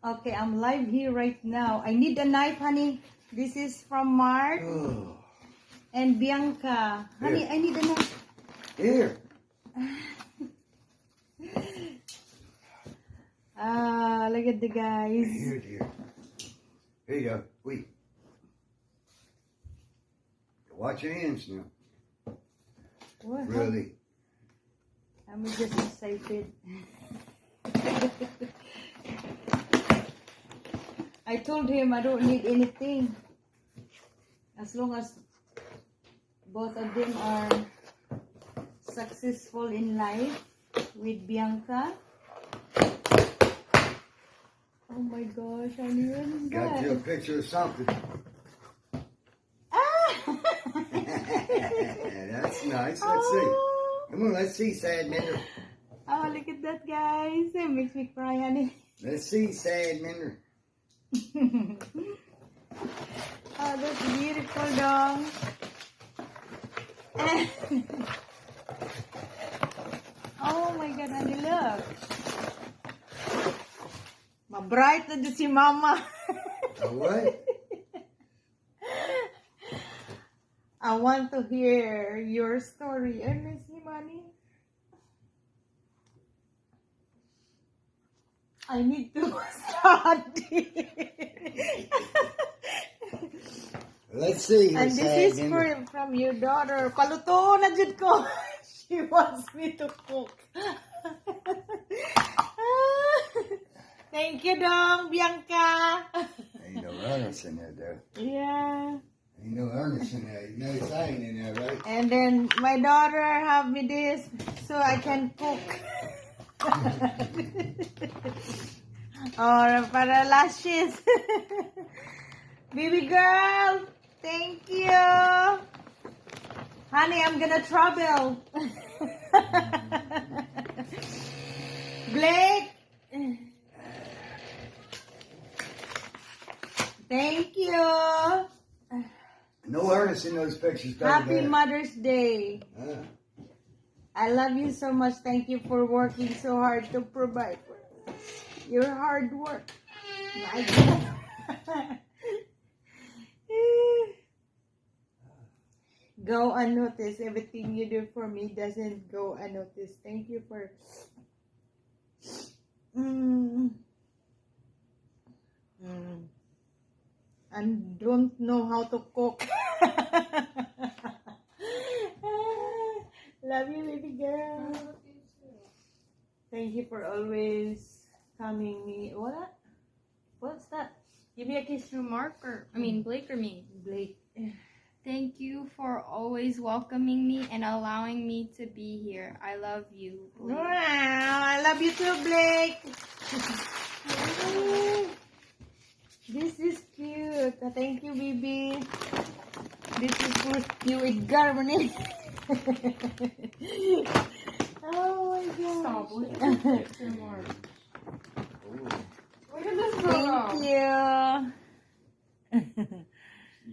Okay, I'm live here right now. I need a knife, honey. This is from Mark and Bianca. Honey, Here. I need a knife. Here. Look at the guys. Here, dear. Here you go. Wait. Watch your hands now. What? Really. I'm just excited. I told him I don't need anything. As long as both of them are successful in life with Bianca. Oh my gosh, honey, what is Got that? you a picture of something. Ah! That's nice. Let's see. Come on, let's see, Sad Minder. Oh, look at that, guys. It makes me cry, honey. Let's see, Sad Minder. Oh, that's beautiful, dog. Oh my God, honey, look. Ma-bright na dyan si Mama. What? I want to hear your story. I miss you, honey. I need to study. Let's see. And this is from your daughter. Paluto na dyan ko. She wants me to cook. Thank you, Dong, Bianca. Ain't no Ernest in there, though. Yeah. Ain't no Ernest in there. You know it's ain't in there, right? And then my daughter have me this so I can cook. Or para lashes. Baby girl, thank you. Honey, I'm gonna travel. Blake. Thank you. No Ernest in those pictures, though. Happy Mother's Day. Huh? I love you so much. Thank you for working so hard to provide for us. Your hard work. My God. Go unnoticed. Everything you do for me doesn't go unnoticed. Thank you for... And don't know how to cook. Love you, baby girl. Thank you for always coming me. What? What's that? Give me a kiss from Mark Blake or me? Blake. Thank you for always welcoming me and allowing me to be here. I love you, Blake. Wow, I love you too, Blake. This is cute. Thank you, baby. This is for you, Edgar. Oh my God. Stop. Look at this picture, Mark. Look at this photo. Thank you.